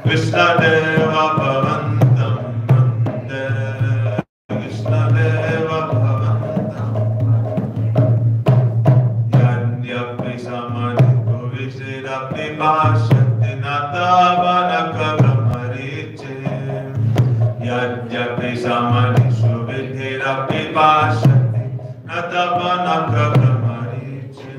Krishna Deva Bhavantam Vande, Krishna Deva Bhavantam Yanyapi Samani Bhuvisirapi Bhashanti Natavanaka Brahmariche Yanyapi Samani Suvidhirapi Bhashanti Natavanaka Brahmariche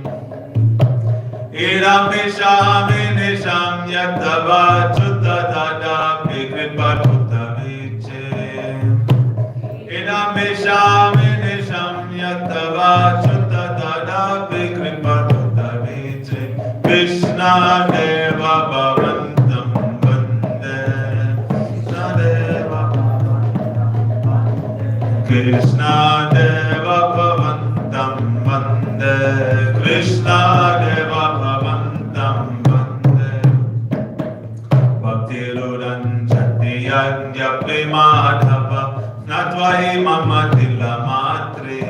Iram Vishami Nisham Yatava Chuta Dada Pikripa Tuta Viche Iram Vishami Nisham Yatava Chuta Dada Pikripa Tuta Viche Krishna Deva Bhavantam Vande Krishna Deva Krishna Deva Bhavantam Vande Krishna Deva Bhavantam Vande Bhakti Rudan Chatiyadyapi Madhava Natvahi Mama Tila Matre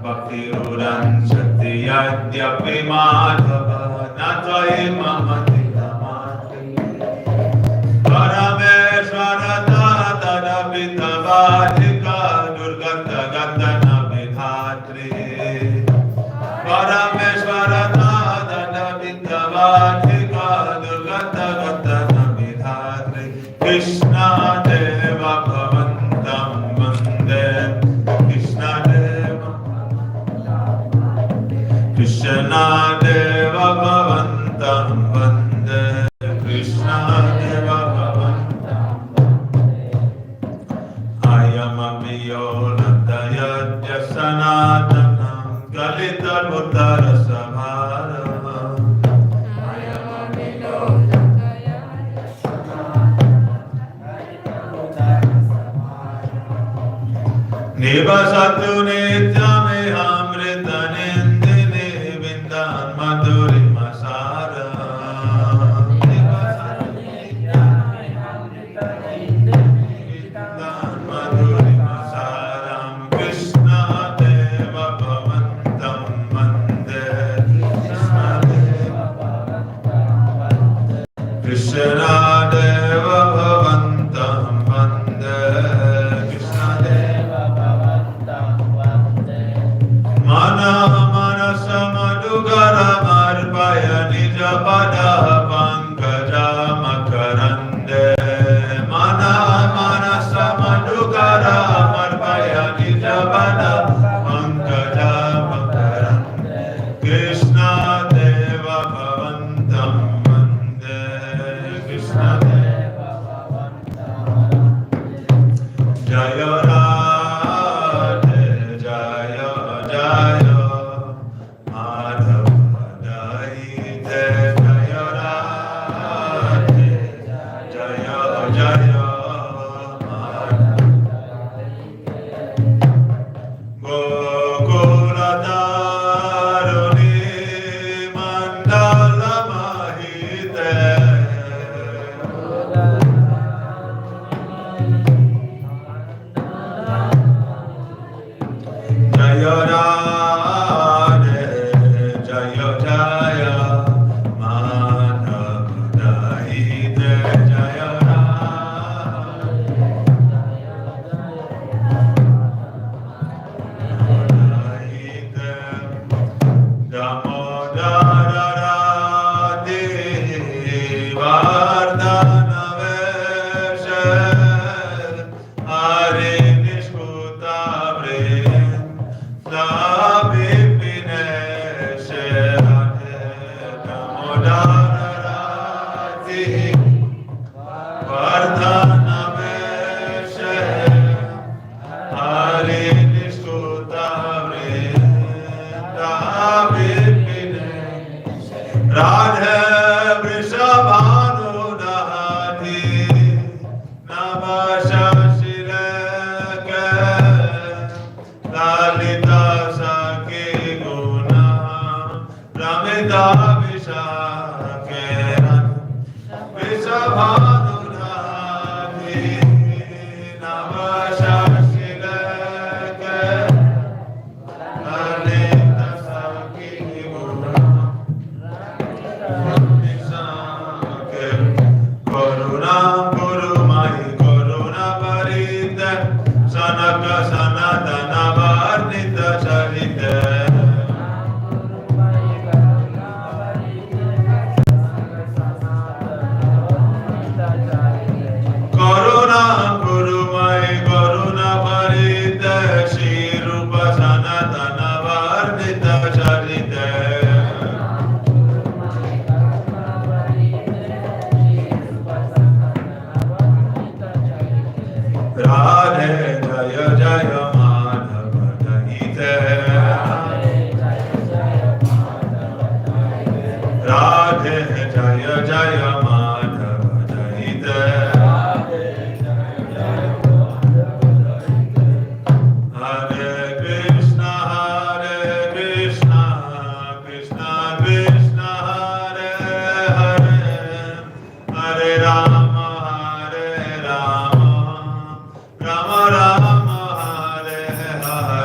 Bhakti Rudan Chatiyadyapi Madhava Natvahi Mama Tila Matre Parameshwara Tata Pitavadika Durgata Gandana Vidhatri Parameshwara Tata Pitavadika Durgata Gandana Vidhatri Krishna Deva Bhavantam Vande Krishna Deva Krishna Deva Bhavantam Vande Krishna Deva Bhavantam Ayamamiyo Natayadya Sanatanam Kalita Buddhara Samhara Ayamamiyo Natayadya Sanatanam Kalita Buddhara Samhara Nivasatu Nityame Amrita Nindini Vindan Madhuri Masara Nivasatu Nityame Amrita Nindini Vindan Madhuri Masaram Krishna Deva Bhavantam Vande Krishna Deva Bhavantam Vande Krishna Deva Bhavantam Vande Krishna Deva Bhavantam Vande Mana Manasa Madhugara Marpaya Nija Pada Pankaja Makarande Mana Manasa Madhugara Marpaya Nija Pada Pankaja Makarande Krishna Deva Bhavantam Vande Krishna Deva Bhavantam Vande Jaya Radhe Jaya Jaya Madhava Daite Jaya Radhe Jaya Jaya Gokuladharuni Mandala Mahite Jaya Radhe Jaya Jaya Madhava Daite Jaya Radhe Damodara Radhe Vardhana Vesha Hare Nishkuta Vrinda Vipineshe Radhe Damodara Radhe Vardhana Vesha Hare Nishkuta Vrinda Vipineshe Radhe Vrishabhanu Dahati Navashashileke Lalita Saki Guna Ramita Vishake Vrishabhanu Dahati Navashashileke Lalita Saki Guna Radhe Jaya Jaya Madhava Jayite Hare Krishna Krishna Krishna Hare Hare Hare Rama Rama Rama Hare Hare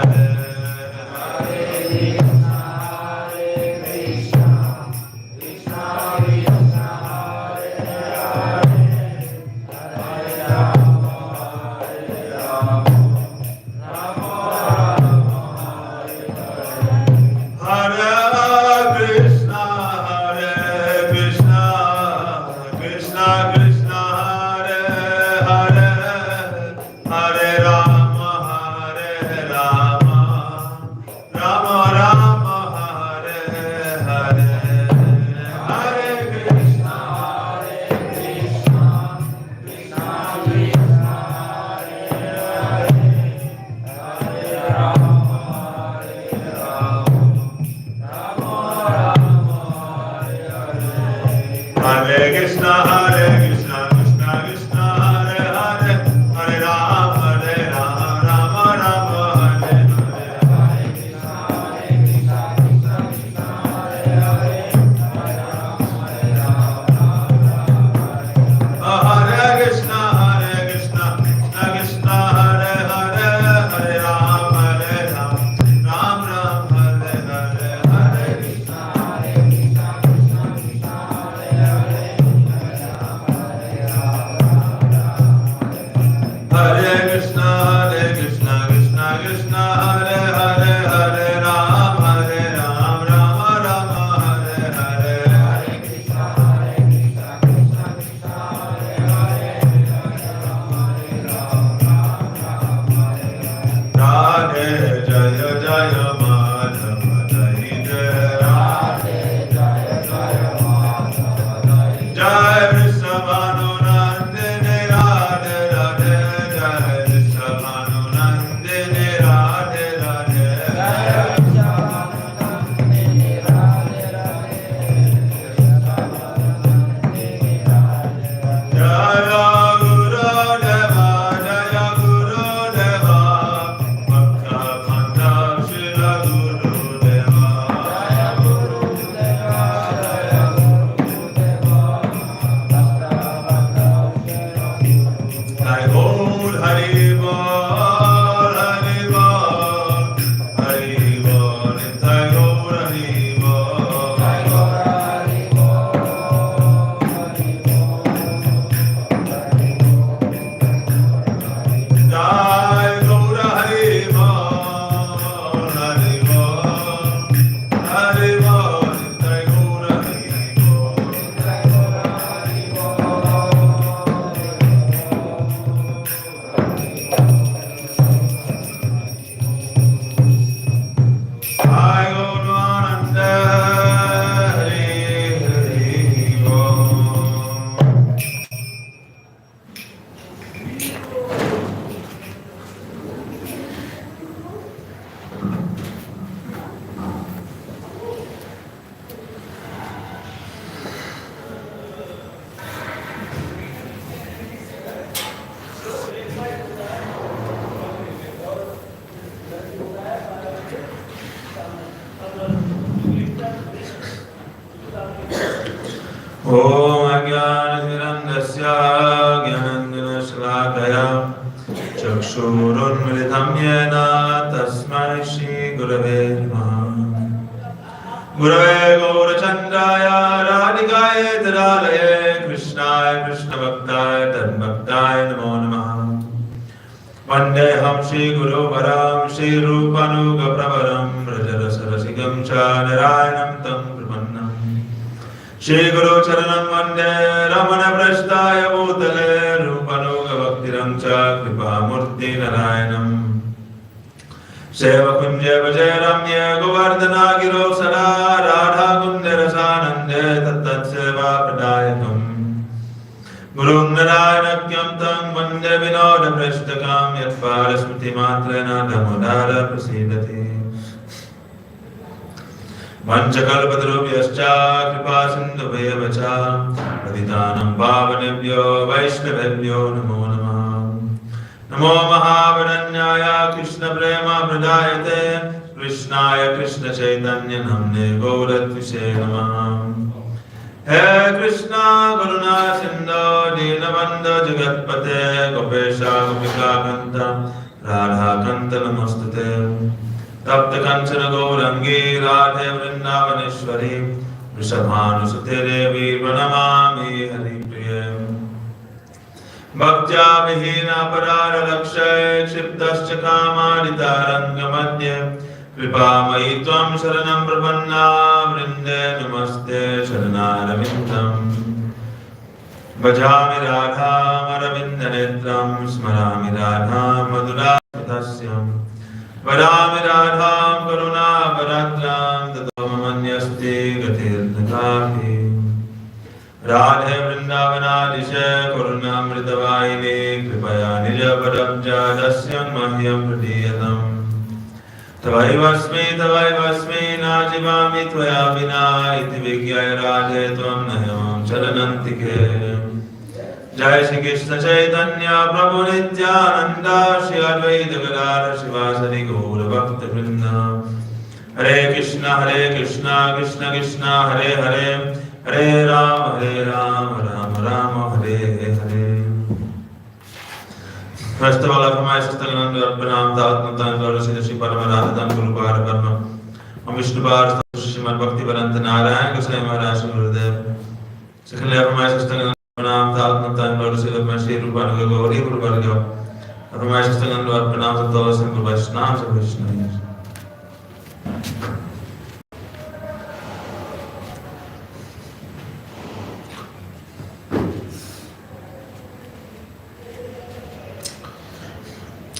Om Ajnanirandasya Jnanandjanasalakaya Chakshurunmilitam Yena Tasmai Shri Gurave Namaha Gurave Gaurachandaya Radhikaya Tadalaye Krishnaya Krishna Bhaktaya Tadbhaktaya Namo Namaha Vandeham Shri Guru Varam Shri Rupanuga Pravaram Rajarasarasigam Cha Narayanam Tam Prapannam Shri Guru Charanam Vande Ramana Prasthaya Bhutale Rupanuga Bhaktiram Cha Kripa Murti Narayanam Seva Kunja Vajaramya Govardhana Giro Sada Radha Kundarasanande Tattat Seva Pradayakam Gurung Narayanakyam Tam Vande Vinoda Prashtakam Yatpala Smriti Matrena Damodara Prasidati Vanchakalpatarubhyascha kripa sindhubhyev cha patitanam pavanebhyo vaishnavebhyo namo namaha. Namo Mahavadanyaya Krishna Prema Pradayate Krishnaya Krishna Chaitanya Namne Gauratvishe Namaha. He Krishna Karuna Sindhu Dinabandha Jagatpate Gopesha Gopika Kanta Radha Kanta Namostate Tapta Kanchana Gaurangi Radhe Vrindavaneshwari Vrishabhanusate Devi Pranamami Hari Priya Bhaktya Vihina Parara Lakshay Kshiptascha Kamaditarangamadye Kripamayi Tvam Sharanam Prapanna Vrinde Namaste Sharanarvindam Bhajami Radham Aravindanetram Smarami Radham Madhuratasyam Vadami Radham Karuna Varatram Tatomamanyasti Gatirnakapi Radhe Vrindavanadishe Karunamritavayini Kripaya Nija Padabja Dasyam Mahyam Pradiyatam Tavaivasmi Najivami Tvaya Vina Iti Vigyaya Radhe Tvam Nayam Charanantike Jai Shri Krishna Chaitanya Prabhu Nityananda Shri Advaita Gadadhar Shivasari Gaura Bhakta Vrinda Hare Krishna Krishna Krishna Hare Hare Hare Rama Rama Rama Hare Hare. First of all, I offer my sister Pranam Tatmatan Gaura Shri Paramaratan Guru Bhara Parma Om Vishnu Bhara Srimad Bhakti Varanta Narayan Goswami Maharaj Gurudev. Secondly, I offer my sister Pranam Tatmatan Gaura Shri Rupanuga Gauri Guru Bhargava. I offer my sister Pranam Satos and Guru Vaishnava Vaishnava.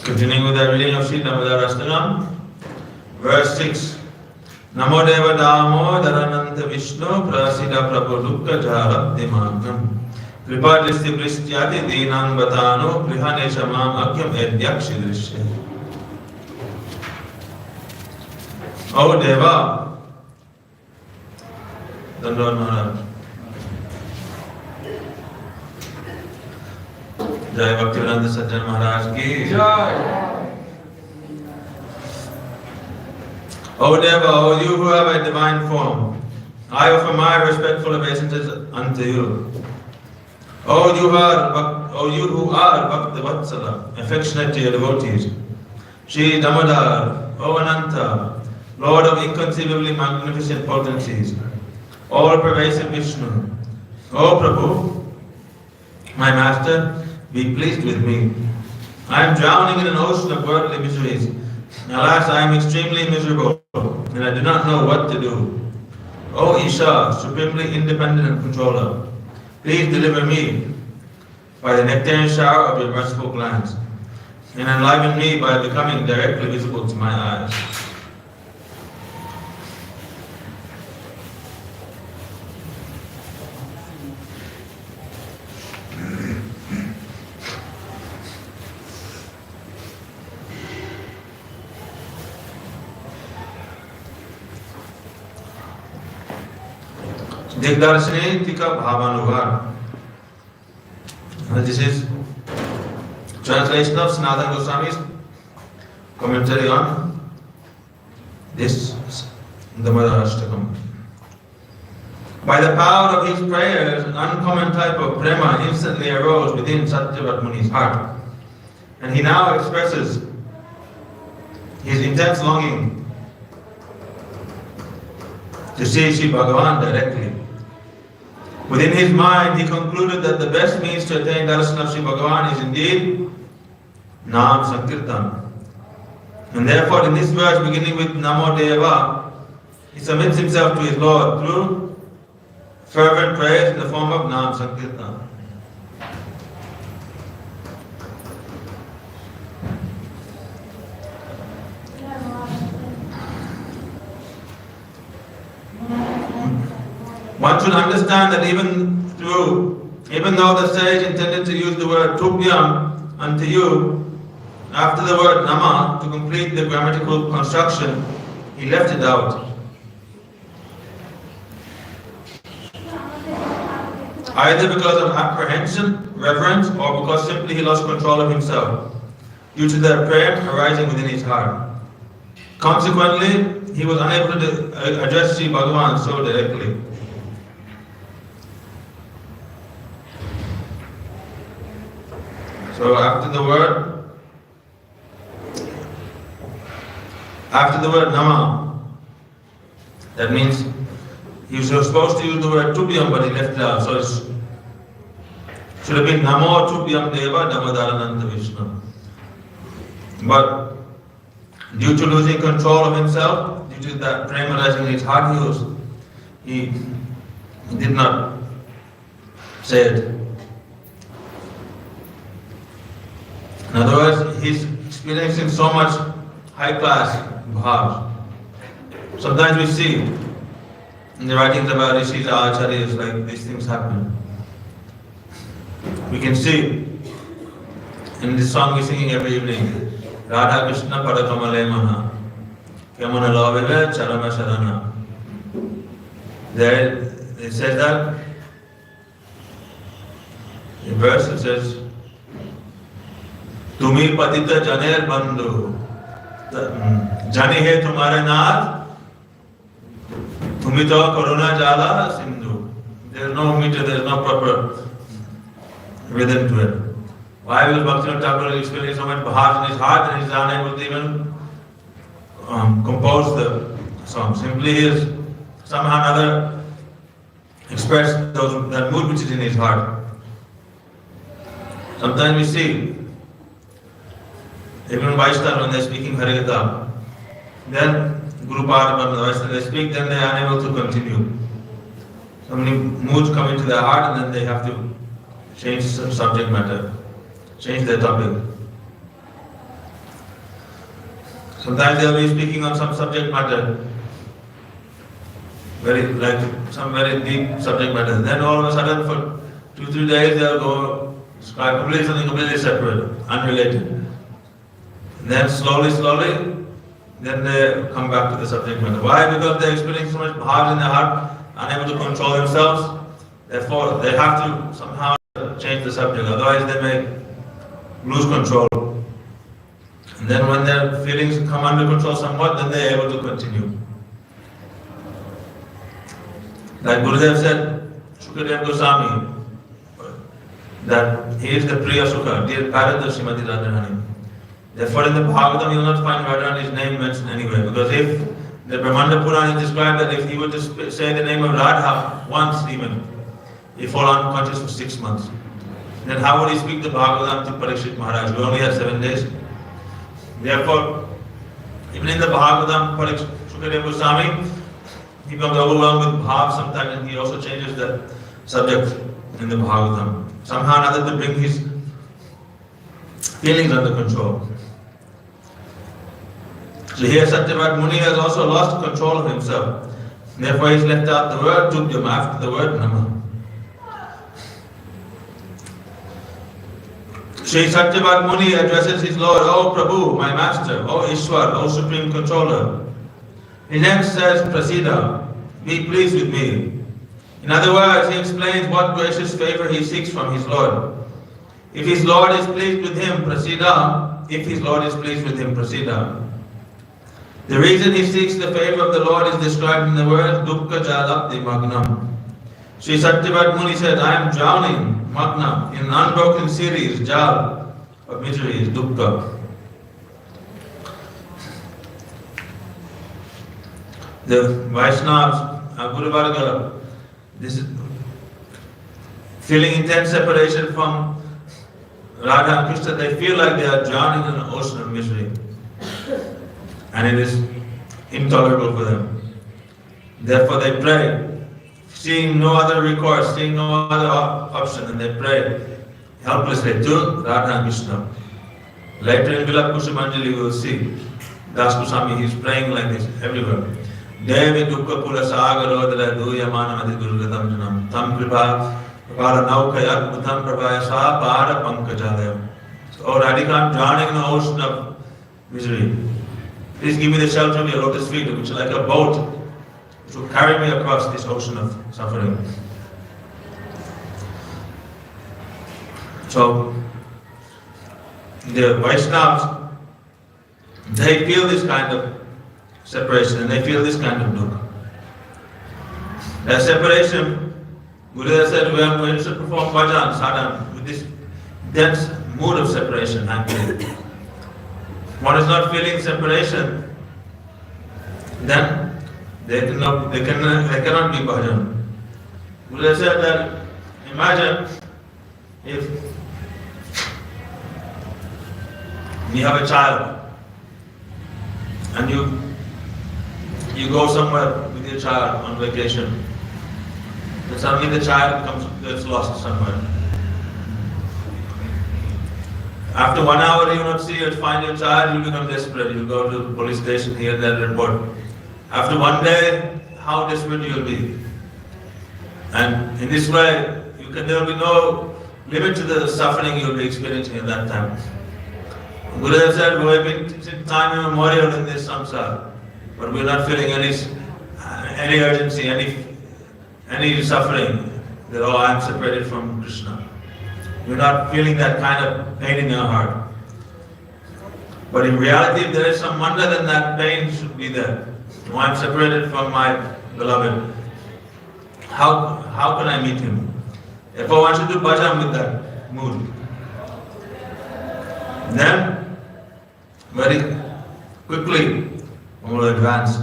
Continuing with the reading of Sri Damodar Astanam, verse 6. Namo Deva Damo Dharananta Vishnu Prasida Prabhu Dukka Jarabdi Magam Kripa Dristi Prishyati Dinang Batano Prihane Shamam Akyam Edyakshi Drishya. O Deva, Dandavad Maharaj. Jai Bhaktivedanta Sajjan Maharaj ki Jai. O Deva, O you who have a divine form, I offer my respectful obeisances unto you. O you who are Bhakta Vatsala, affectionate to your devotees. Shri Damodar, O Ananta, Lord of inconceivably magnificent potencies, all-pervasive Vishnu. O Prabhu, my master, be pleased with me. I am drowning in an ocean of worldly miseries. Alas, I am extremely miserable, and I do not know what to do. O Isha, supremely independent and controller, please deliver me by the nectarian shower of your merciful glance, and enliven me by becoming directly visible to my eyes. Digdarshini Tika Bhavanuvar. This is translation of Sanatana Goswami's commentary on this Damodar Ashtakam. By the power of his prayers, an uncommon type of prema instantly arose within Satyavat Muni's heart, and he now expresses his intense longing to see Shri Bhagavan directly. Within his mind, he concluded that the best means to attain darshan of Shri Bhagavan is indeed Nam Sankirtan. And therefore, in this verse, beginning with Namo Deva, he submits himself to his Lord through fervent prayers in the form of Nam Sankirtan. One should understand that even though the sage intended to use the word Tubhyam unto you, after the word Nama, to complete the grammatical construction, he left it out. either because of apprehension, reverence, or because simply he lost control of himself, due to the prem arising within his heart. Consequently, he was unable to address Sri Bhagavan so directly. So after the word Nama, that means he was supposed to use the word Tubhyam, but he left it out. So it should have been Namo Tubhyam Deva Damadarananta Vishnu. But due to losing control of himself, due to that prema rising in his heart, he did not say it. In other words, he's experiencing so much high class bhav. Sometimes we see in the writings about Rishis, Acharyas, like these things happen. We can see in this song we're singing every evening, Radha Krishna Padakamale Maha, Kamana Lavila Charana Sharana. There it says that, in verse it says, Tumi Patita Janer Bandhu, Jani He Tumare Nath, Tumi To Karuna Jala Sindhu. There is no meter, there is no proper rhythm to it. Why was Bhakti Thakur experiencing so much bhav in his heart and he is unable to even compose the song? Simply he is somehow or other expressed that mood which is in his heart. Sometimes we see, even Vaishnava, when they are speaking Harikatha, then Guru Padma, Vaishnava, they speak, then they are unable to continue. So many moods come into their heart and then they have to change some subject matter, change their topic. Sometimes they will be speaking on some subject matter, some very deep subject matter. Then all of a sudden for 2-3 days they will go describe something completely separate, unrelated. Then slowly, then they come back to the subject matter. Why? Because they are experiencing so much bhav in their heart, unable to control themselves. Therefore, they have to somehow change the subject. Otherwise, they may lose control. And then when their feelings come under control somewhat, then they are able to continue. Like Gurudev said, Shukadev Goswami, that he is the Priya Sukha, dear parent of Srimati Radharani. Therefore, in the Bhagavatam, you will not find Radharani's name mentioned anywhere. Because if the Brahmanda Purana is described that if he were to say the name of Radha once even, he fall unconscious for 6 months. Then how would he speak the Bhagavatam to Parikshit Maharaj? We only have 7 days. Therefore, even in the Bhagavatam, Shukadev Goswami, he becomes overwhelmed with bhav sometimes and he also changes the subject in the Bhagavatam. Somehow or other to bring his feelings under control. So here Satyavat Muni has also lost control of himself. Therefore he's left out the word Tubhyam after the word Nama. Sri Satyavat Muni addresses his Lord, O Prabhu, my Master, O Ishwar, O Supreme Controller. He next says, Prasida, be pleased with me. In other words, he explains what gracious favor he seeks from his Lord. If his Lord is pleased with him, Prasida. If his Lord is pleased with him, Prasida. The reason he seeks the favor of the Lord is described in the words Dukkha Jalabdi Magnam. Sri Satyavat Muni said, I am drowning, Magna, in an unbroken series, Jal, of miseries, Dukkha. The Vaishnavas, Guru Varga, this is feeling intense separation from Radha and Krishna, they feel like they are drowning in an ocean of misery. And it is intolerable for them. Therefore they pray, seeing no other recourse, seeing no other option, and they pray helplessly to Radha and Krishna. Later in Vilap Kushamanjali we will see Das Goswami, he is praying like this everywhere. Devi Dukkha Pula Sagarodala Duyamanamati Gurgatam Janam Tam Kripa Para Naukaya Mutam Prabhaya Sa Para Pankajadaya. Oh Radhika, I'm drowning in the ocean of misery. Please give me the shelter of your lotus feet, which is like a boat, which will carry me across this ocean of suffering. So the Vaishnavas, they feel this kind of separation and they feel this kind of dukkha. That separation, Gurudev said, we are going to perform bhajan, sadhana, with this dense mood of separation actually. One is not feeling separation, then they cannot be bhajan. Gurudev said that, imagine if you have a child and you go somewhere with your child on vacation, then suddenly the child gets lost somewhere. After 1 hour you will not see or find your child, you become desperate. You go to the police station here and there report. After 1 day, how desperate you will be. And in this way, there will be no limit to the suffering you will be experiencing at that time. Gurudev said, we have been since time immemorial in this samsara, but we are not feeling any urgency, any suffering, that oh, I am separated from Krishna. We are not feeling that kind of pain in our heart. But in reality, if there is some wonder, then that pain should be there. Oh, I am separated from my beloved. How can I meet him? Therefore, one should do bhajan with that mood. Then, very quickly, one will advance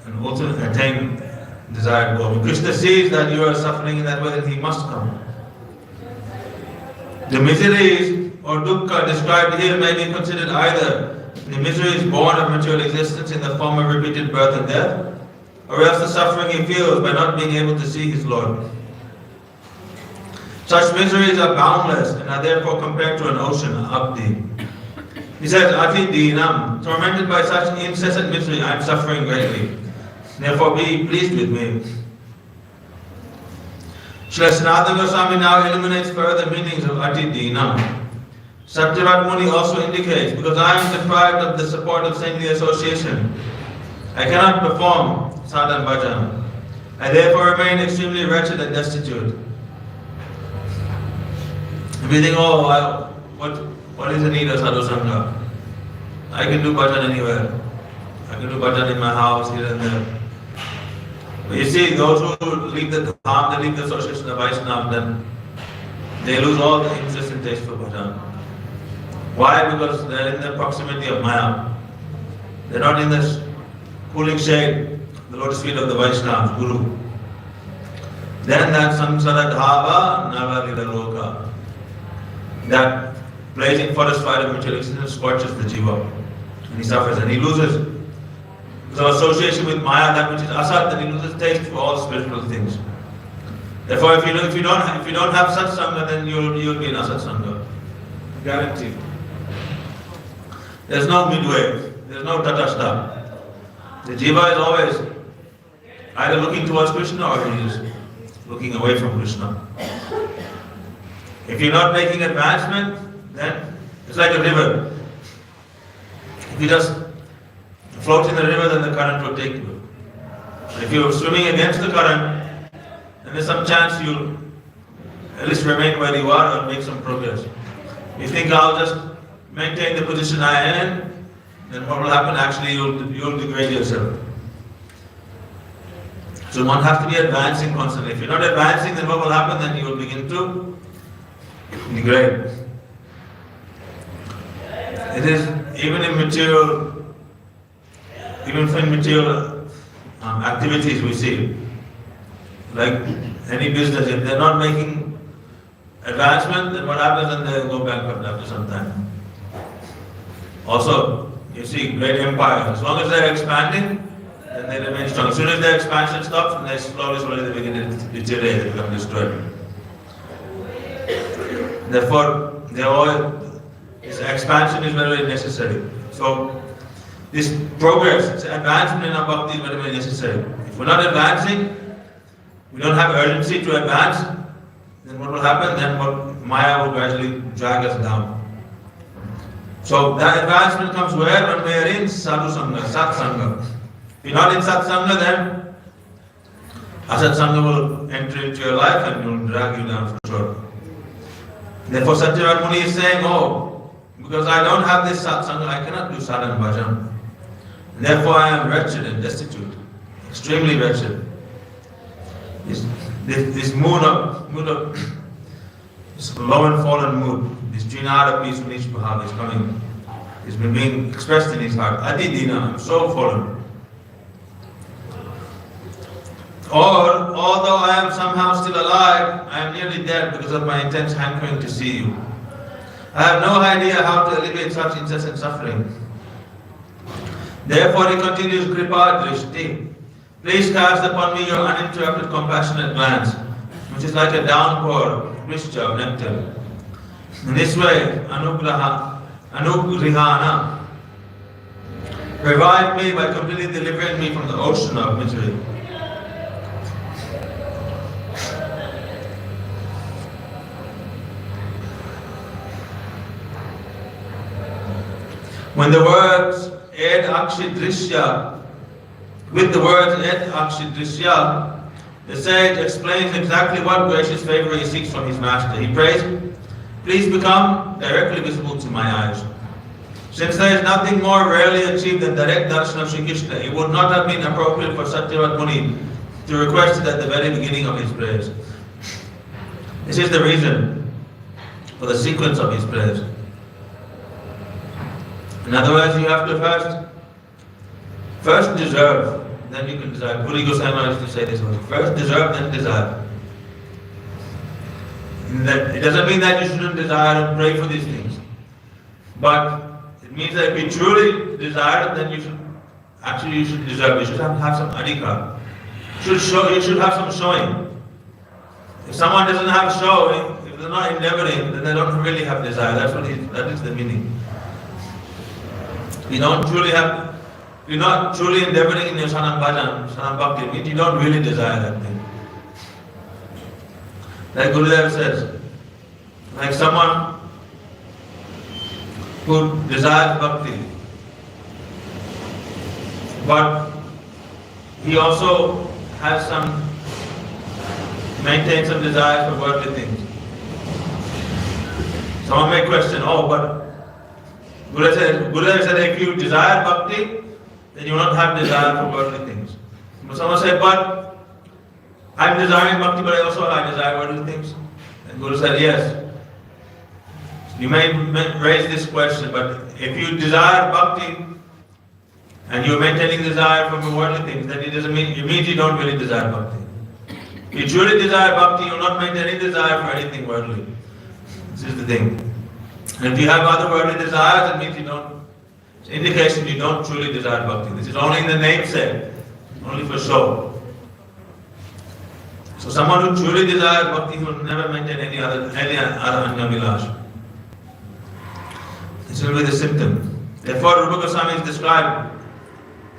and also attain desired goal. When Krishna sees that you are suffering in that way, then he must come. The miseries or dukkha described here may be considered either the miseries born of material existence in the form of repeated birth and death, or else the suffering he feels by not being able to see his Lord. Such miseries are boundless and are therefore compared to an ocean, abdi. He says, Ati dinam, tormented by such incessant misery, I am suffering greatly. Therefore be pleased with me. Srila Sanatana Goswami now illuminates further meanings of Ati dinam. Satyavat Muni also indicates, because I am deprived of the support of saintly association, I cannot perform sadhana bhajan. I therefore remain extremely wretched and destitute. We think, oh, what is the need of sadhu sangha? I can do bhajan anywhere. I can do bhajan in my house, here and there. But you see, those who leave the dham, they leave the association of Vaishnava, then they lose all the interest and taste for bhajan. Why? Because they're in the proximity of Maya. They're not in this cooling shade, the lotus feet of the Vaishnavas, Guru. Then that samsara dhava navalila loka, that blazing forest fire of material existence scorches the jiva. And he suffers and he loses. So association with Maya, that which is asat, then he loses taste for all spiritual things. Therefore, if you don't have satsanga, then you'll be in asat sangha. Guaranteed. There's no midway. There's no tatastha. The jiva is always either looking towards Krishna or he is looking away from Krishna. If you're not making advancement, then it's like a river. If you just float in the river, then the current will take you. If you're swimming against the current, then there's some chance you'll at least remain where you are or make some progress. You think I'll just maintain the position I am in, then what will happen? Actually, you'll degrade yourself. So one has to be advancing constantly. If you're not advancing, then what will happen? Then you will begin to degrade. It is even in material activities we see, like any business, if they're not making advancement, then what happens? Then they go bankrupt after some time. Also, you see great empires, as long as they're expanding, then they remain strong. As soon as their expansion stops, then they slowly begin to deteriorate, they become destroyed. Therefore, this expansion is very necessary. So, this progress, this advancement in our bhakti is very, very necessary. If we're not advancing, we don't have urgency to advance, then what will happen? Then Maya will gradually drag us down. So that advancement comes where? When we are in sadhu sangha, sat sangha. If you're not in sat sangha, then asat sangha will enter into your life and will drag you down for sure. Therefore Satyavrata Muni is saying, oh, because I don't have this satsanga, I cannot do sadhana bhajan. Therefore I am wretched and destitute, extremely wretched. This mood of this low and fallen mood, this Trinada peace from each Bhava is coming, is being expressed in his heart. Adi Dina, I am so fallen. Or, although I am somehow still alive, I am nearly dead because of my intense hankering to see you. I have no idea how to alleviate such incessant suffering. Therefore he continues, Kripa Drishti. Please cast upon me your uninterrupted compassionate glance, which is like a downpour, Krishna of nectar. In this way, Anugrihana, revive me by completely delivering me from the ocean of misery. When the words Ed Akshidrishya, with the words Ed Akshidrishya, the sage explains exactly what gracious favor he seeks from his master. He prays, please become directly visible to my eyes. Since there is nothing more rarely achieved than direct darshan of Sri Krishna, it would not have been appropriate for Satyavrata Muni to request it at the very beginning of his prayers. This is the reason for the sequence of his prayers. In other words, you have to first deserve, then you can desire. Puri Goswami used to say this one: first deserve, then desire. It doesn't mean that you shouldn't desire and pray for these things, but it means that if you truly desire it, then you should deserve. You should have some adhikar. You should have some showing. If someone doesn't have showing, if they're not endeavoring, then they don't really have desire. That is the meaning. You're not truly endeavoring in your Sanam Bhajan, Sanam Bhakti, it means you don't really desire that thing. Like Gurudev says, like someone who desires Bhakti, but he also has maintains some desire for worldly things. Someone may question, but Gurudev said, if you desire Bhakti, then you will not have desire for worldly things. But someone said, but I'm desiring Bhakti, but I desire worldly things. And Guru said, yes. You may raise this question, but if you desire Bhakti and you're maintaining desire for worldly things, then it means you don't really desire Bhakti. If you truly desire Bhakti, you will not maintain any desire for anything worldly. This is the thing. And if you have other worldly desires, it means it's an indication you don't truly desire Bhakti. This is only in the namesake, only for show. So someone who truly desires Bhakti will never maintain any other Anya Vilash. This will be the symptom. Therefore, Rupa Goswami is described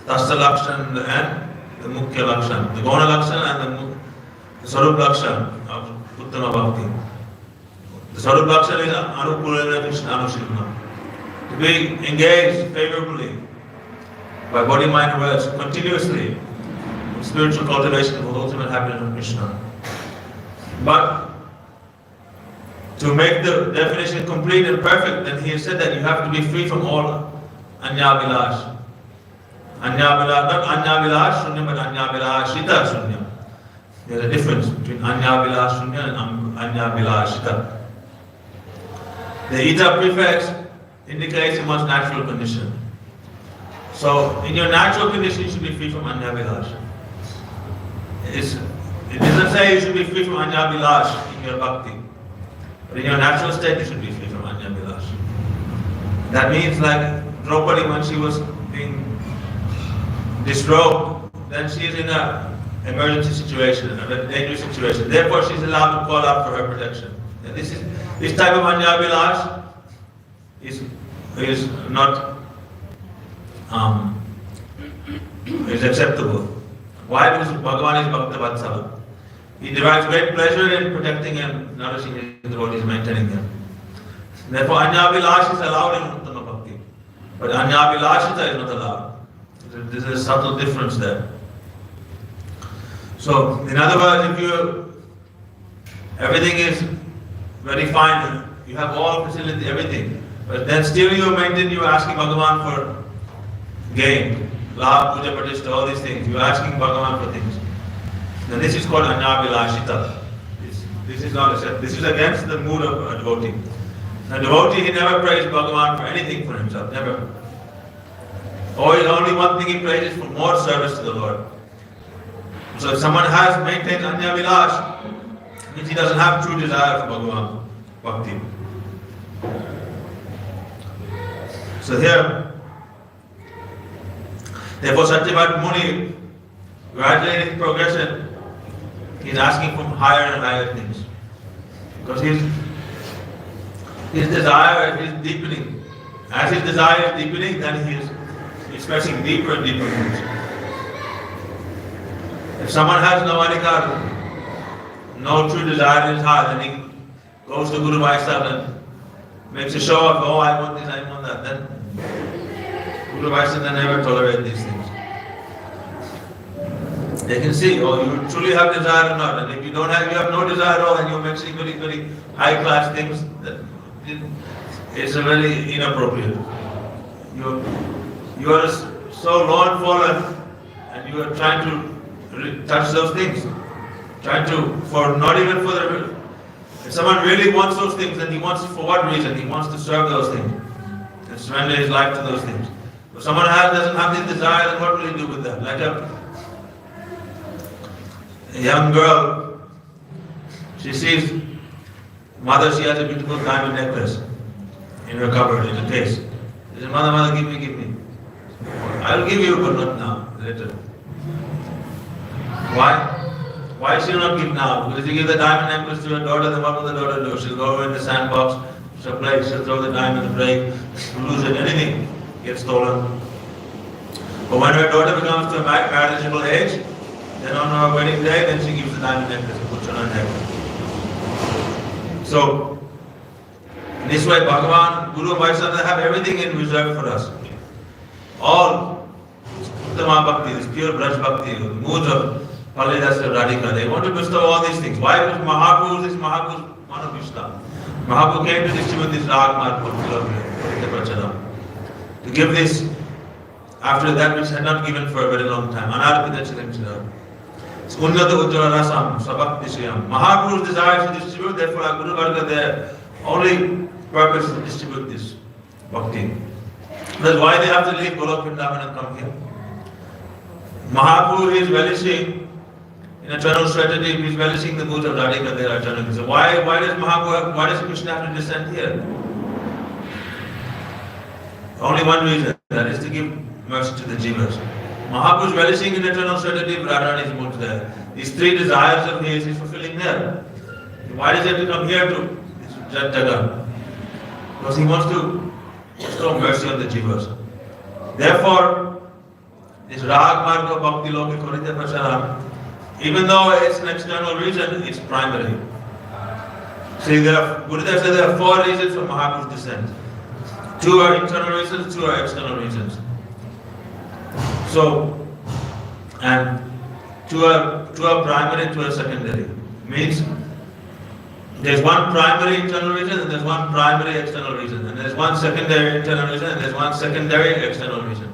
Tasta Lakshan and the Mukhya Lakshan, the Gona Lakshan and the Sarup Lakshan of Uttama Bhakti. The Sarup Lakshan is Anupurana Krishna Anushilna. To be engaged favorably by body, mind, and words continuously in spiritual cultivation for the ultimate happiness of Krishna. But to make the definition complete and perfect, then he has said that you have to be free from all Anya Vilash. Anya Vilash, not Anya Vilash Shunya, but Anya Vilashita Shunya. There's a difference between Anya Vilash Shunya and Anya Vilashita. The Ita prefix indicates a one's natural condition. So, in your natural condition, you should be free from Anya Vilash. It doesn't say you should be free from Anya Vilash in your bhakti. But in your natural state, you should be free from Anya Vilash. That means like Draupadi, when she was being disrobed, then she is in an emergency situation, a dangerous situation. Therefore, she is allowed to call out for her protection. And this type of Anya Vilash is not is acceptable. Why? Because Bhagavan is Bhakta Vatsala. He derives great pleasure in protecting and nourishing his devotees, maintaining them. Therefore, Anya Vilash is allowed in Uttama Bhakti. But Anya Vilashita is not allowed. There's a subtle difference there. So, in other words, if everything is very fine you have all facility, everything. But then still you maintain, you are asking Bhagavan for gain. Labh, puja, pratishtha, all these things. You are asking Bhagavan for things. Now this is called Anyabilashita. This is not accepted. This is against the mood of a devotee. A devotee, he never prays Bhagavan for anything for himself, never. Or only one thing he prays is for more service to the Lord. So if someone has maintained Anya Vilash, means he doesn't have true desire for Bhagavan, Bhakti. So here, therefore Satyavat Muni, gradually in his progression, he is asking for higher and higher things. Because his desire is deepening. As his desire is deepening, then he is expressing deeper and deeper things. If someone has no adhikar, no true desire in his heart, and he goes to Guru Vaishnava and makes a show of, oh, I want this, I want that, then Guru Vaishnava never tolerate these things. They can see, oh, you truly have desire or not, and if you don't have, you have no desire at all, and you're mixing very, very high class things, then it's very inappropriate. You are so low and fallen, and you are trying to touch those things. Trying to, for not even for the, if someone really wants those things, then he wants, for what reason? He wants to serve those things and surrender his life to those things. If someone doesn't have this desire, then what will he do with that? Like a young girl, she sees mother, she has a beautiful diamond necklace in her cupboard, in a case. She says, mother, give me. I'll give you, but not now, later. Why? Why should you not give now? Because if you give the diamond necklace to her daughter, then what will the daughter do? She'll go in the sandbox, she'll play, she'll throw the diamond, break, lose it, anything gets stolen. But when her daughter becomes to a marriageable age, then on her wedding day, then she gives the diamond necklace and puts it on her neck. So, in this way, Bhagavan, Guru and Vaishnava have everything in reserve for us. All Uttama Bhakti, this pure Braj Bhakti, the moods of Kalidas and Radhika, they want to bestow all these things. Why? Because Mahaprabhu is Manavishna. Mahaprabhu came to distribute this Rag Marg to give this after that which had not given for a very long time. Anarpita Chiram. It's Unnata Ujjala Rasam, Sabhakti Shriyam. Mahaprabhu's desire to distribute, therefore our Guru Varga, their only purpose is to distribute this Bhakti. That's why they have to leave Golok Vrindavan and come here. Mahaprabhu is relishing in eternal strategy, he is relishing the moods of Radhika there eternally. So why does Krishna have to descend here? Only one reason, that is to give mercy to the jivas. Mahaprabhu is relishing in eternal strategy, Radharani's moods there. These three desires of his is fulfilling there. Why does he have to come here to Jaga? Because he wants to bestow mercy on the jivas. Therefore, this Rag Marga Bhakti Loki Korite Pracharam, even though it's an external reason, it's primary. See, Gurudev said there are four reasons for Mahaprabhu's descent. Two are internal reasons, two are external reasons. So, and two are primary, two are secondary. Means there's one primary internal reason and there's one primary external reason. And there's one secondary internal reason and there's one secondary external reason.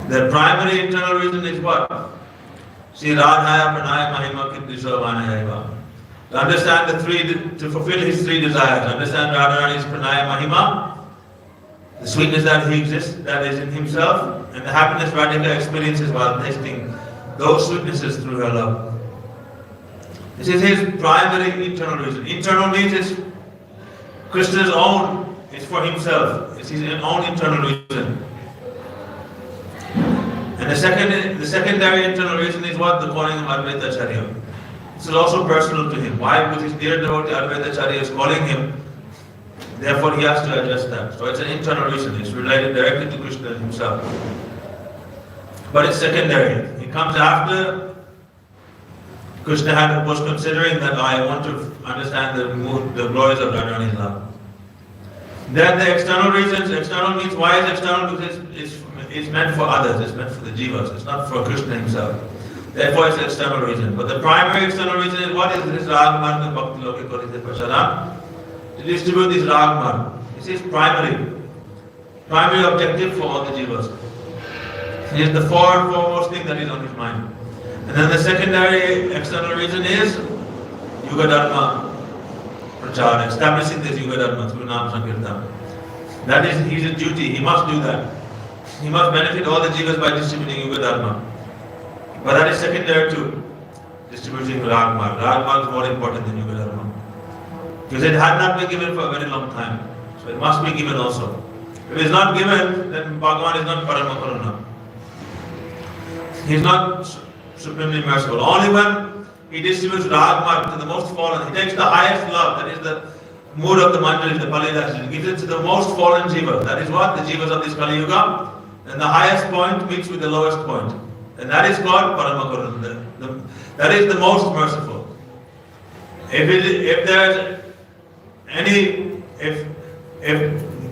The primary internal reason is what? See, Radhaya Pranaya Mahima Kittisho Vanayaiva. To understand to fulfill his three desires, understand Radharani's Pranaya Mahima, the sweetness that he exists, that is in himself, and the happiness Radhika experiences while tasting those sweetnesses through her love. This is his primary internal reason. Internal means is Krishna's own, it's for himself, it's his own internal reason. And the secondary internal reason is what? The calling of Advaita Acharya. This is also personal to him. Why? Because his dear devotee Advaita Acharya is calling him. Therefore, he has to address that. So it's an internal reason. It's related directly to Krishna himself. But it's secondary. It comes after Krishna was considering that I want to understand the glories of Radharani's love. Then the external reasons. External means why is external? Because it's meant for others. It's meant for the jivas. It's not for Krishna himself. Therefore, it's the external reason. But the primary external reason is what is this Rag Marga Bhakti Loki Korite Pracharam? to distribute this ragmarg. This is primary objective for all the jivas. It is the foremost thing that is on his mind. And then the secondary external reason is Yuga Dharma Prachar, establishing this Yuga Dharma through Nam Sankirtan. That is his duty, he must do that. He must benefit all the jivas by distributing Yuga Dharma. But that is secondary to distributing Ragmarg. Ragmarg is more important than Yuga Dharma. Because it had not been given for a very long time. So it must be given also. If it is not given, then Bhagavan is not Parama Karuna. He is not supremely merciful. Only when he distributes Ragmarg to the most fallen, he takes the highest love, that is the mood of the Manjari, the Palidas, he gives it to the most fallen jiva. That is what? The jivas of this Kali Yuga. And the highest point meets with the lowest point. And that is called Parama Karuna. That is the most merciful. If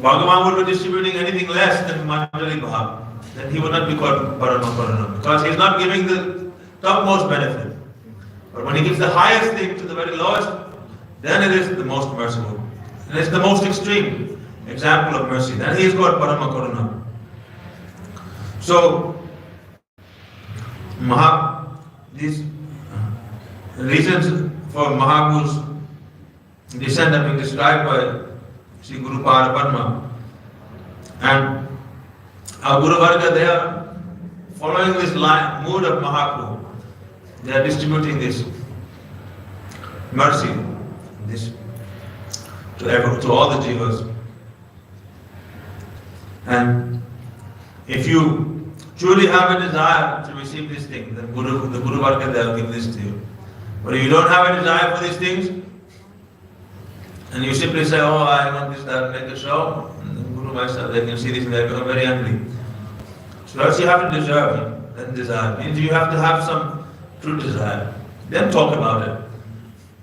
Bhagavan would be distributing anything less than Manjari Bhav, then he would not be called Parama Karuna, because he is not giving the topmost benefit. But when he gives the highest thing to the very lowest, then it is the most merciful. And it's the most extreme example of mercy. Then he is called Parama Karuna. So, these reasons for Mahaguru's descent have been described by Sri Guru Padma. And our Guru Varga, they are following this mood of Mahaprabhu. They are distributing this mercy, this to all the jivas. And if you truly have a desire to receive these things, then the Guru Varga, they will give this to you. But if you don't have a desire for these things, and you simply say, oh, I want this, that, make a show, and the Guru Master, they can see this and they become very angry. So first you have to deserve, then desire. Means you have to have some true desire. Then talk about it.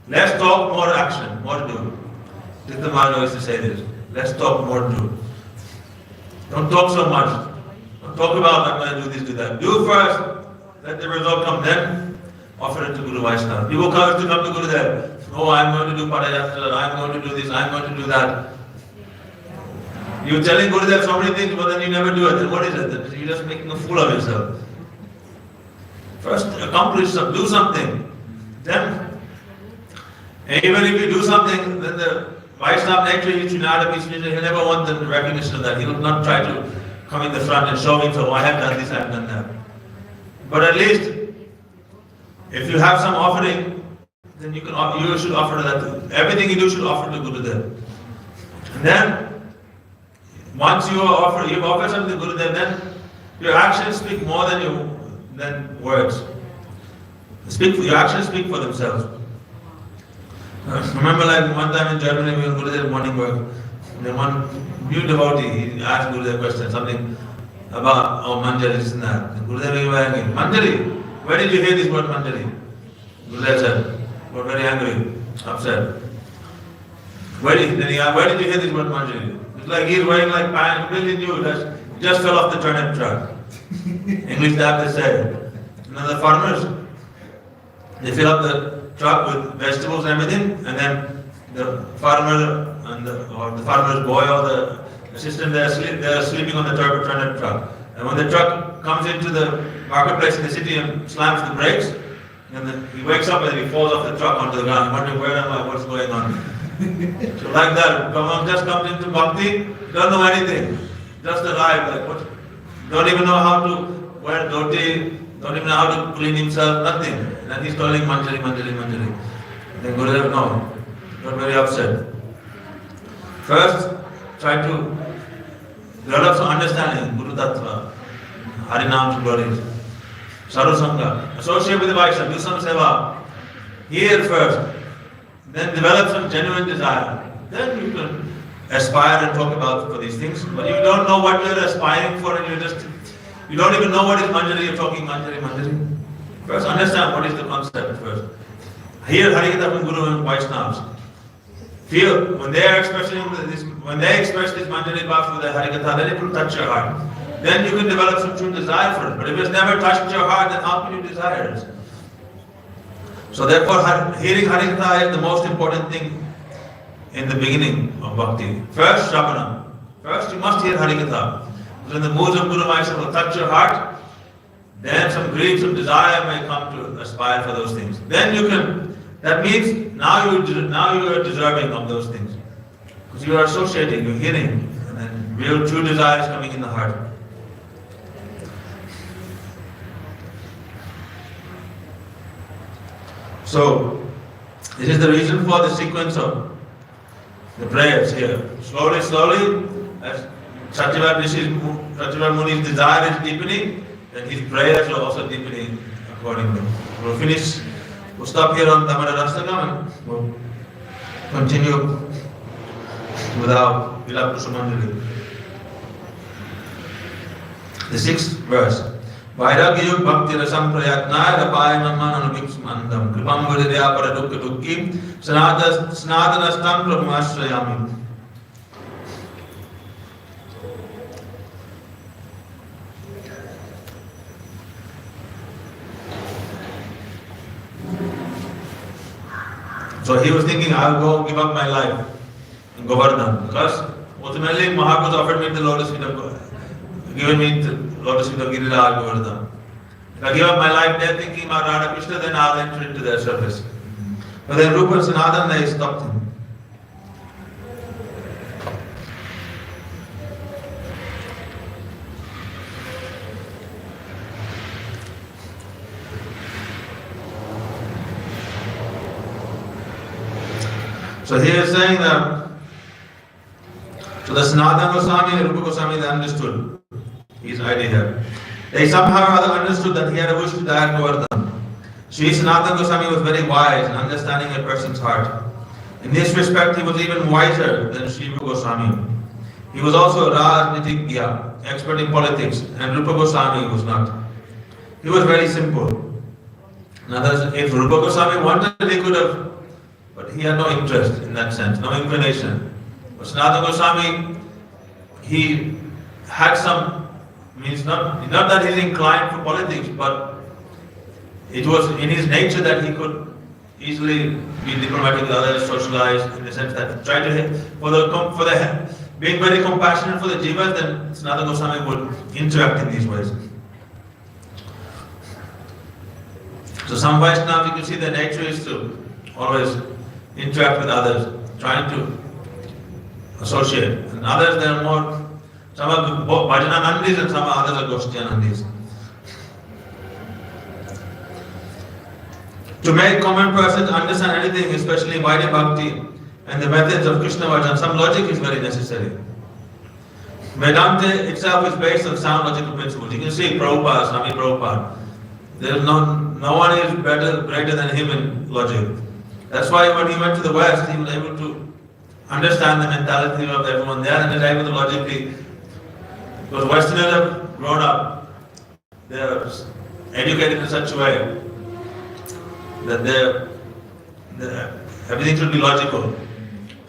Less talk, more action, more do. This the Maharaj used to say this. Less talk, more do. Don't talk so much. Don't talk about, I'm going to do this, do that. Do first, let the result come, then offer it to Guru Vaishnava. People come to Guru there. Oh, I'm going to do Padayatra, I'm going to do this, I'm going to do that. You're telling Gurudev so many things, but then you never do it. Then what is it? Then you're just making a fool of yourself. First, accomplish something, do something. Then, even if you do something, then the Vaishnava nature, he'll never want the recognition of that. He will not try to come in the front and show himself, oh, I have done this, I have done that. But at least, if you have some offering, then you should offer that to everything you do should offer to Gurudev. And then once you've offered something to Gurudev, then your actions speak more than words. Your actions speak for themselves. Remember, like one time in Germany, we were in Gurudev morning work. Then one new devotee, he asked Gurudev a question, something about Manjari, this and that. And Gurudev came back again, Manjari, where did you hear this word Manjari? Gurudev said, we're very angry, upset. Where did you hear this word Manjari? It's like he's wearing like pants, completely new, just fell off the turnip truck. English they have to say. And then the farmers, they fill up the truck with vegetables and everything, and then the farmer or the farmer's boy or the assistant, they're sleeping on the turnip truck. And when the truck comes into the marketplace in the city and slams the brakes, and then he wakes up and he falls off the truck onto the ground, wondering where am I, what's going on. So like that, someone just comes into Bhakti, don't know anything, just arrived, like what, don't even know how to wear dhoti, don't even know how to clean himself, nothing. And then he's calling Manjari, Manjari, Manjari. Then Gurudev, no, got very upset. First, try to develop some understanding, Guru Tattva, Harinam glories, Sarvasanga, associate with the Vaishnava, do some seva. Here first, then develop some genuine desire. Then you can aspire and talk about for these things. But if you don't know what you're aspiring for and you don't even know what is Manjari, you're talking Manjari, Manjari. First understand what is the concept first. Here Harikatha from Guru and Vaishnavas. Feel when they are expressing this, when they express this Manjari Bhav through the Harikatha, then it will touch your heart. Then you can develop some true desire for it. But if it's never touched your heart, then how can you desire it? So therefore, hearing Harikatha is the most important thing in the beginning of Bhakti. First, Shravana. First, you must hear Harikatha. When the moods of Guru Maharaj will touch your heart, then some greed, some desire may come to aspire for those things. Then you can, that means now you are deserving of those things. Because you are associating, you're hearing, and then real true desire is coming in the heart. So, this is the reason for the sequence of the prayers here. Slowly, slowly, as Satyavrata Muni's desire is deepening, then his prayers are also deepening accordingly. We'll finish, we'll stop here on Tamara Rastakam and we'll continue without Vilap Kusumandali. The 6th verse. Vairagyu bhakti rasam prayatnaya rapayanaman anubhiksmandam kripam viridya paradukka dukkim sanadanastam pramashrayami. So he was thinking, I'll go give up my life in Govardhan, because ultimately Mahaprabhu offered me the lotus feet of given me the lotus feet of Giridhari Govardhan. If I give up my life there thinking about Radha Krishna, then I'll enter into their service. But then Rupa and Sanatan, they stopped him. So he is saying that, so the Sanatana Goswami and Rupa Goswami, they understood his idea here. They somehow or other understood that he had a wish to die at Govardhan. Sri Sanatana Goswami was very wise in understanding a person's heart. In this respect, he was even wiser than Sri Rupa Goswami. He was also a Rajnitikya, expert in politics, and Rupa Goswami was not. He was very simple. In other words, if Rupa Goswami wanted, he could have, but he had no interest in that sense, no inclination. But Sanatana Goswami, he had some, means not that he's inclined for politics, but it was in his nature that he could easily be diplomatic with others, socialize, in the sense that try to, being very compassionate for the jivas, then Sanatana Goswami would interact in these ways. So some Vaishnavas, you can see their nature is to always interact with others, trying to associate. And others, they are more, some are Bhajananandis and some are others are Goshtianandis. To make common persons understand anything, especially Vaidya Bhakti and the methods of Krishna Vajan, some logic is very necessary. Vedanta itself is based on sound logical principles. You can see Prabhupada, Swami Prabhupada. There is no one is greater than him in logic. That's why when he went to the West, he was able to understand the mentality of everyone there and is able to logically, because Westerners have grown up, they are educated in such a way that everything should be logical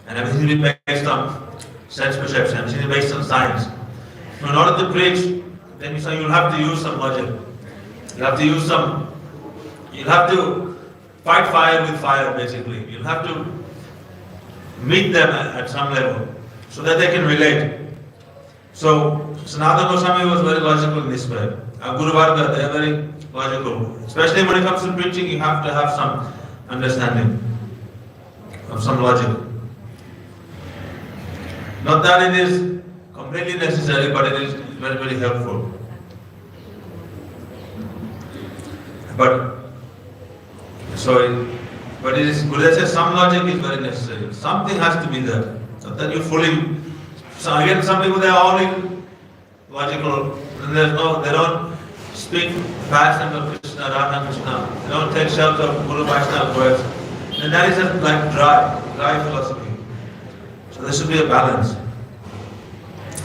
and everything should be based on sense perception, everything should be based on science. So in order to preach, then you'll have to use some logic. You'll have to fight fire with fire, basically. You'll have to meet them at some level so that they can relate. So Sanatana Goswami was very logical in this way. Guru Varga, they are very logical. Especially when it comes to preaching, you have to have some understanding of some logic. Not that it is completely necessary, but it is very, very helpful. But it is good. I say some logic is very necessary. Something has to be there. Not that you fully. So again, some people, they are only logical. And they don't speak passion of Krishna, Radha Krishna. They don't take shelter of Guru Vaishnava words. And that is just like dry philosophy. So there should be a balance.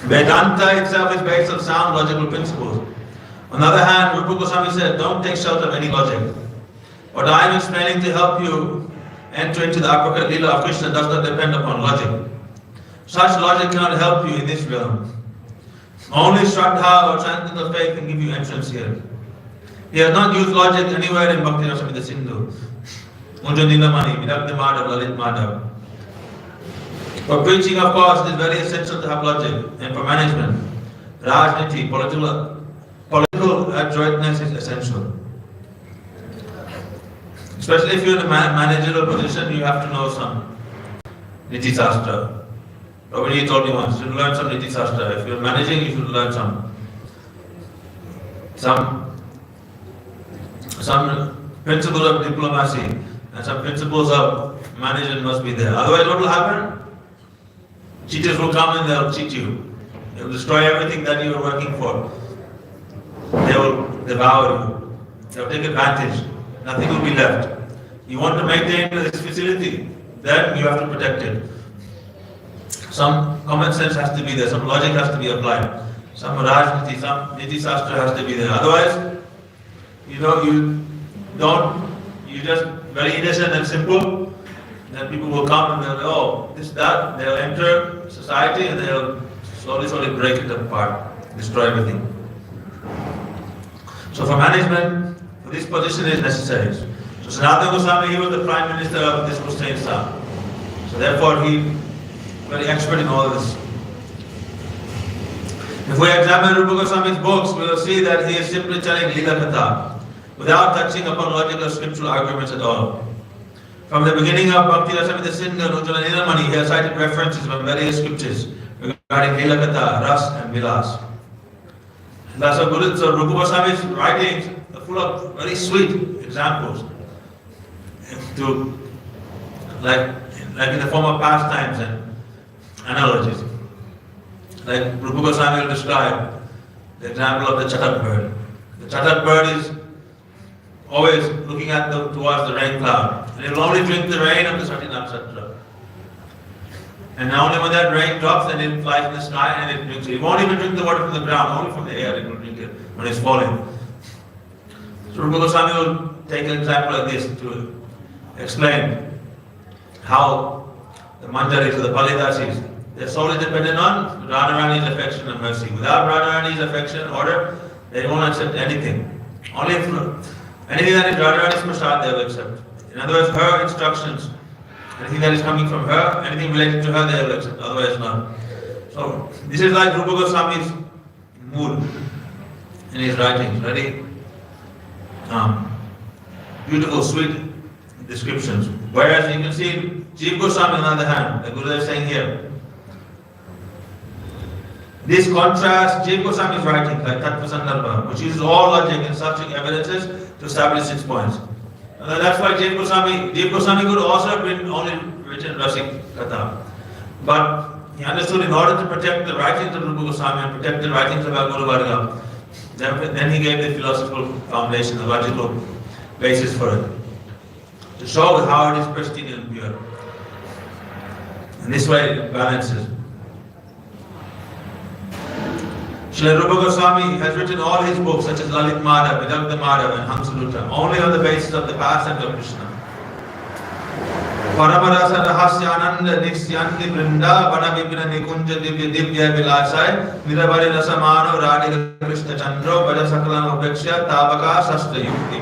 Vedanta itself is based on sound logical principles. On the other hand, Rupa Goswami said, don't take shelter of any logic. What I am explaining to help you enter into the Apakara Leela of Krishna does not depend upon logic. Such logic cannot help you in this realm. Only Shraddha or transcendental faith can give you entrance here. He has not used logic anywhere in Bhakti Rasamrita Sindhu. Unja Nilamani, Virakta Madhav, Lalit Madhav. For preaching, of course, it is very essential to have logic, and for management, Rajniti, political adroitness is essential. Especially if you're in a managerial position, you have to know some Niti Shastra. Prabhuji told me once, you should learn some Niti Shastra. If you're managing, you should learn some principles of diplomacy and some principles of management must be there. Otherwise, what will happen? Cheaters will come and they'll cheat you. They will destroy everything that you are working for. They will devour you. They will take advantage. Nothing will be left. You want to maintain this facility, then you have to protect it. Some common sense has to be there, some logic has to be applied, some Rajniti, some Niti Shastra has to be there. Otherwise, you just very innocent and simple, then people will come and they'll, oh, this, that, they'll enter society and they'll slowly break it apart, destroy everything. So for management, this position is necessary. So Sanatana Goswami, he was the Prime Minister of this Muslim Islam. So therefore he very expert in all this. If we examine Rupa Goswami's books, we will see that he is simply telling Leela Katha without touching upon logical scriptural arguments at all. From the beginning of Bhakti Rasamrita Sindhu and Ujjvala Nilamani, he has cited references from various scriptures regarding Leela Katha, Ras and Vilas. So Rupa Goswami's writings are full of very sweet examples, like in the form of pastimes and analogies. Like Rupa Goswami will describe the example of the chatak bird. The chatak bird is always looking at towards the rain cloud, and it will only drink the rain of the Sati Nakshatra. And only when that rain drops, then it flies in the sky and it drinks it. It won't even drink the water from the ground, only from the air it will drink it when it's falling. So Rupa Goswami will take an example like this to explain how the Manjaris or the Palidasis, they're solely dependent on Radharani's affection and mercy. Without Radharani's affection and order, they won't accept anything. Only if anything that is Radharani's prasad, they will accept. In other words, her instructions, anything that is coming from her, anything related to her, they will accept. Otherwise, not. So this is like Rupa Goswami's mood in his writings. Very beautiful, sweet descriptions. Whereas you can see Jiva Goswami on the other hand, the Guru is saying here. This contrasts Jiva Goswami's writings like Tattva Sandarbha, which uses all logic and subject evidences to establish its points. And that's why Jiva Goswami could also have only written Rasik Katha. But he understood in order to protect the writings of Rupa Goswami and protect the writings of our Guru Varga, then he gave the philosophical foundation, the logical basis for it, to show how it is pristine and pure. And this way it balances. Srila Rupa Goswami has written all his books such as Lalit Madhav, Vidagdha Madhav and Hamsalutra only on the basis of the pastimes of Krishna. Paramarasa Rahasyananda Niksyanti Vrinda Vanavipina Nikunja Divya Vilasai Niravari Rasamano Radhika Krishna Chandro Bada Sakalam Apeksha Tabaka Sastra Yukti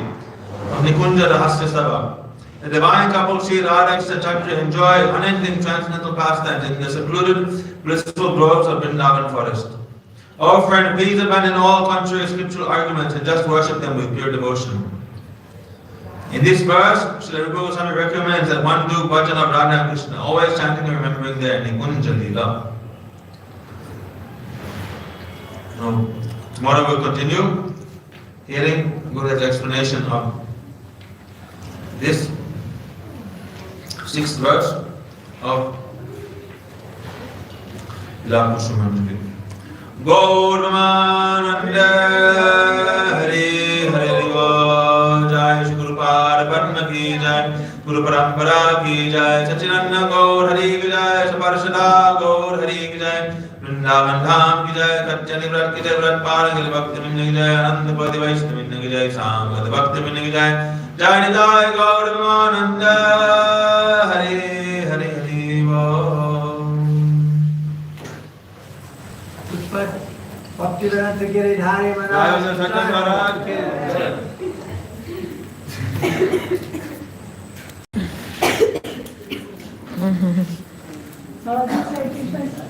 Nikunja Rahasya Sava. The divine couple Sri Radha and Krishna Chandra enjoy unending transcendental pastimes in the secluded blissful groves of Vrindavan forest. O friend, please abandon all contrary scriptural arguments and just worship them with pure devotion. In this verse, Srila Rupa Goswami recommends that one do bhajan of Radha and Krishna, always chanting and remembering their Nikunja Leela. Tomorrow we'll continue hearing Guru's explanation of this 6th verse of Leela Pushpamanjali. Gauramananda Hari Hari Riva Jai Shri Guru Padma Ki Jai Guru Parampara Ki Jai Sachinanda Gaur Hari Ki Jai Saparshada Gaur Hari Ki Jai Vrindavan Dham Ki Jai Katchani Vrat Ki Jai Vrat Parangil Bhakti Minna Ki Jai Anandapati Vaishnav Minna Ki Jai Samgata Bhakti Minna Ki Jai Jai Nidai Gauramananda Hari Hari Hari Riva. Bhakti Giridhari Maharaj Maharaj said,